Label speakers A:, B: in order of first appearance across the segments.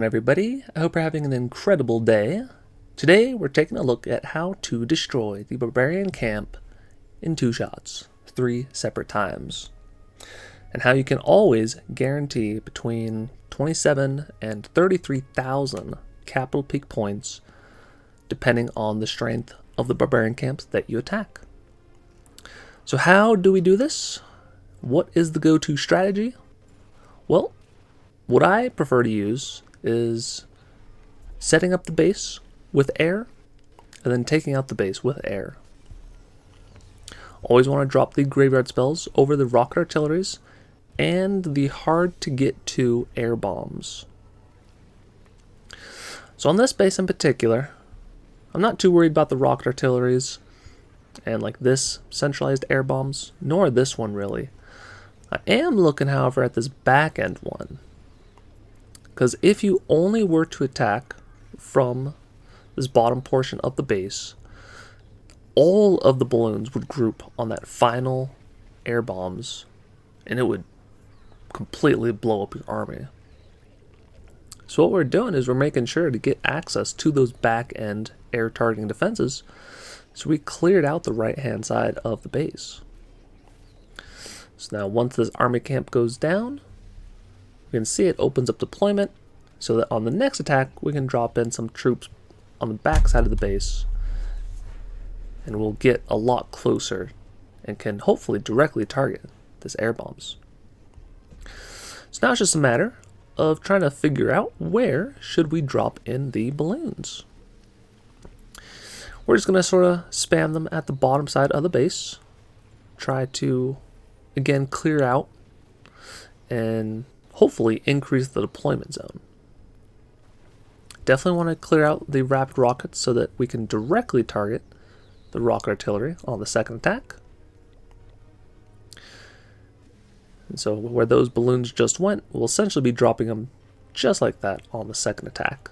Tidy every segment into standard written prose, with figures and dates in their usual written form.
A: Everybody, I hope you're having an incredible day. Today we're taking a look at how to destroy the Barbarian camp in 2 shots, 3 separate times, and how you can always guarantee between 27 and 33,000 capital peak points depending on the strength of the Barbarian camps that you attack. So how do we do this? What is the go-to strategy? Well, what I prefer to use is setting up the base with air and then taking out the base with air. Always want to drop the graveyard spells over the rocket artilleries and the hard to get to air bombs. So on this base in particular, I'm not too worried about the rocket artilleries and like this centralized air bombs, nor this one really. I am looking, however, at this back end one. Because if you only were to attack from this bottom portion of the base, all of the balloons would group on that final air bombs, and it would completely blow up your army. So what we're doing is we're making sure to get access to those back end air targeting defenses, so we cleared out the right hand side of the base. So now once this army camp goes down, you can see it opens up deployment so that on the next attack we can drop in some troops on the back side of the base and we'll get a lot closer and can hopefully directly target this air bombs. So now it's just a matter of trying to figure out where should we drop in the balloons. We're just going to sort of spam them at the bottom side of the base, try to again clear out and hopefully increase the deployment zone. Definitely want to clear out the rapid rockets so that we can directly target the rocket artillery on the second attack. And so where those balloons just went, we'll essentially be dropping them just like that on the second attack.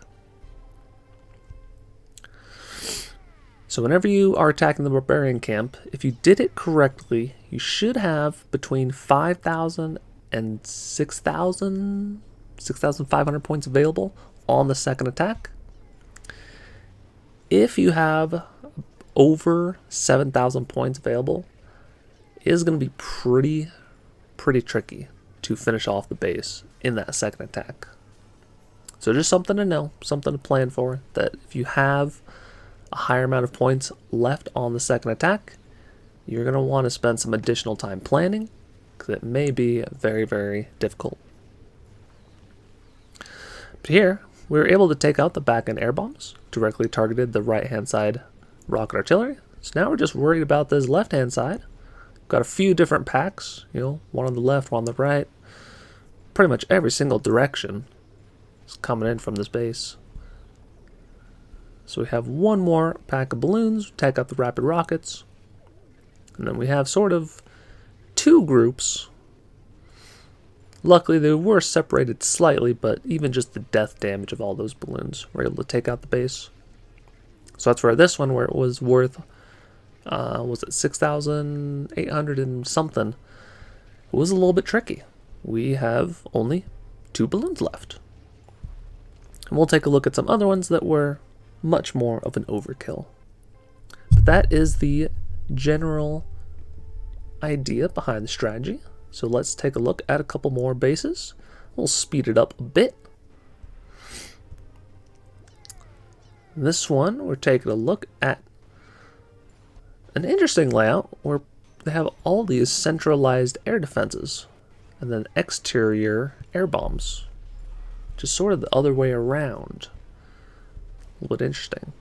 A: So whenever you are attacking the Barbarian camp, if you did it correctly, you should have between 5,000 and 6,500 points available on the second attack. If you have over 7,000 points available, it is going to be pretty tricky to finish off the base in that second attack. So just something to know, something to plan for, that if you have a higher amount of points left on the second attack, you're going to want to spend some additional time planning, because it may be very difficult. But here, we were able to take out the back-end air bombs, directly targeted the right-hand side rocket artillery. So now we're just worried about this left-hand side. Got a few different packs, one on the left, one on the right. Pretty much every single direction is coming in from this base. So we have one more pack of balloons, take out the rapid rockets, and then we have sort of 2 groups. Luckily they were separated slightly, but even just the death damage of all those balloons were able to take out the base. So that's for this one, where it was worth, was it 6,800 and something? It was a little bit tricky. We have only 2 balloons left. And we'll take a look at some other ones that were much more of an overkill. But that is the general idea behind the strategy. So let's take a look at a couple more bases. We'll speed it up a bit. This one, we're taking a look at an interesting layout where they have all these centralized air defenses and then exterior air bombs, just sort of the other way around. A little bit interesting.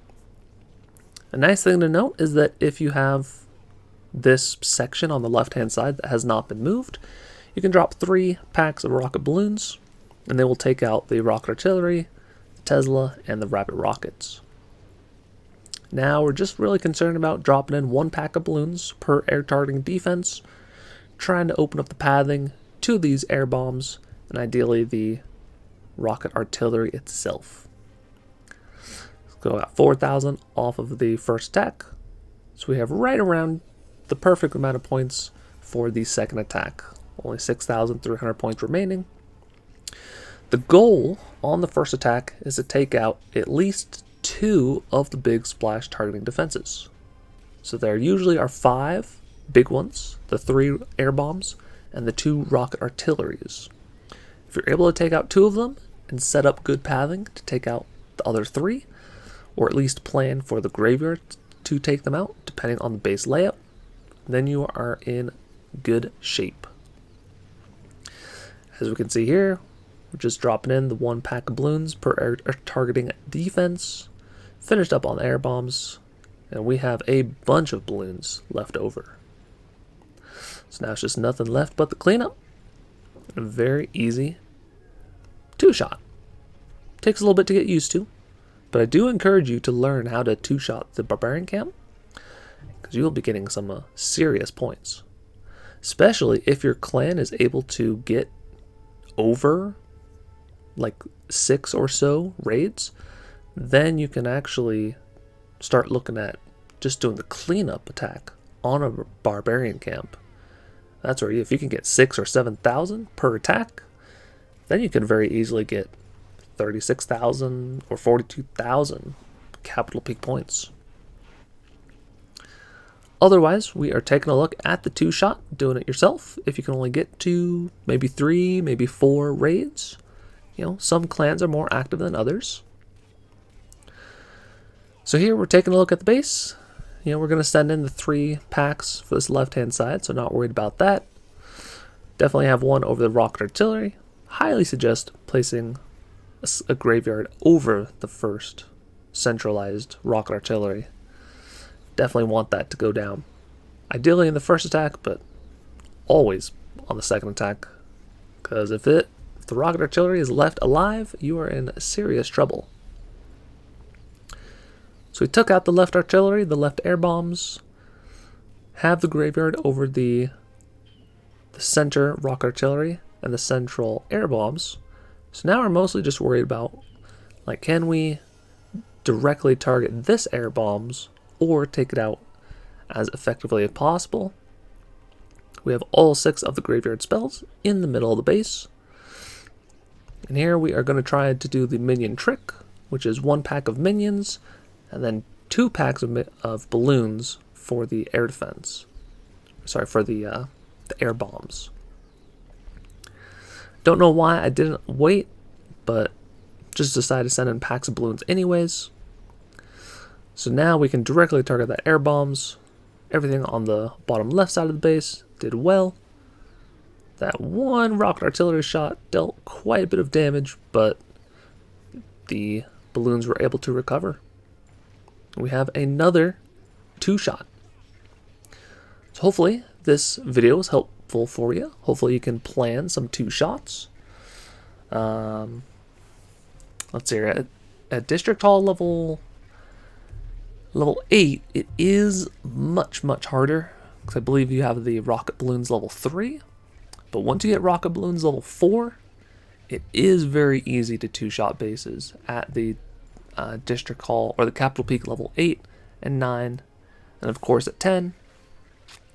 A: A nice thing to note is that if you have this section on the left hand side that has not been moved, you can drop 3 packs of rocket balloons and they will take out the rocket artillery, the Tesla, and the rapid rockets. Now we're just really concerned about dropping in 1 pack of balloons per air targeting defense, trying to open up the pathing to these air bombs and ideally the rocket artillery itself. So we got 4,000 off of the first attack, so we have right around the perfect amount of points for the second attack. Only 6,300 points remaining. The goal on the first attack is to take out at least 2 of the big splash targeting defenses. So there usually are 5 big ones, the 3 air bombs, and the 2 rocket artilleries. If you're able to take out 2 of them and set up good pathing to take out the other 3, or at least plan for the graveyard to take them out, depending on the base layout, then you are in good shape. As we can see here, we're just dropping in the 1 pack of balloons per air targeting defense, finished up on the air bombs, and we have a bunch of balloons left over. So now it's just nothing left but the cleanup. A very easy 2-shot. Takes a little bit to get used to, but I do encourage you to learn how to 2-shot the Barbarian camp, because you will be getting some serious points. Especially if your clan is able to get over like 6 or so raids, then you can actually start looking at just doing the cleanup attack on a Barbarian camp. That's where if you can get 6,000 or 7,000 per attack, then you can very easily get 36,000 or 42,000 capital peak points. Otherwise, we are taking a look at the 2-shot, doing it yourself. If you can only get to maybe 3, maybe 4 raids, some clans are more active than others. So here we're taking a look at the base. We're going to send in the 3 packs for this left-hand side, so not worried about that. Definitely have 1 over the rocket artillery. Highly suggest placing a graveyard over the first centralized rocket artillery. Definitely want that to go down. Ideally in the first attack, but always on the second attack. Because if the rocket artillery is left alive, you are in serious trouble. So we took out the left artillery, the left air bombs, have the graveyard over the center rocket artillery and the central air bombs. So now we're mostly just worried about, can we directly target this air bombs or take it out as effectively as possible. We have all 6 of the graveyard spells in the middle of the base. And here we are going to try to do the minion trick, which is 1 pack of minions and then 2 packs of balloons for the air defense. Sorry, for the air bombs. Don't know why I didn't wait, but just decided to send in packs of balloons anyways. So now we can directly target the air bombs. Everything on the bottom left side of the base did well. That 1 rocket artillery shot dealt quite a bit of damage, but the balloons were able to recover. We have another 2-shot. So hopefully this video was helpful for you. Hopefully you can plan some 2-shots. Let's see here. At District Hall level 8, it is much harder, because I believe you have the rocket balloons level 3. But once you get rocket balloons level 4, it is very easy to 2-shot bases at the District Hall or the Capital Peak level 8 and 9. And of course at 10,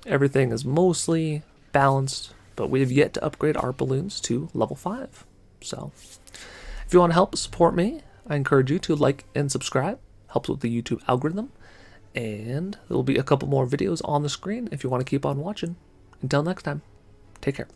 A: everything is mostly balanced, but we have yet to upgrade our balloons to level 5. So if you want to help support me, I encourage you to like and subscribe. Helps with the YouTube algorithm. And there will be a couple more videos on the screen if you want to keep on watching. Until next time, take care.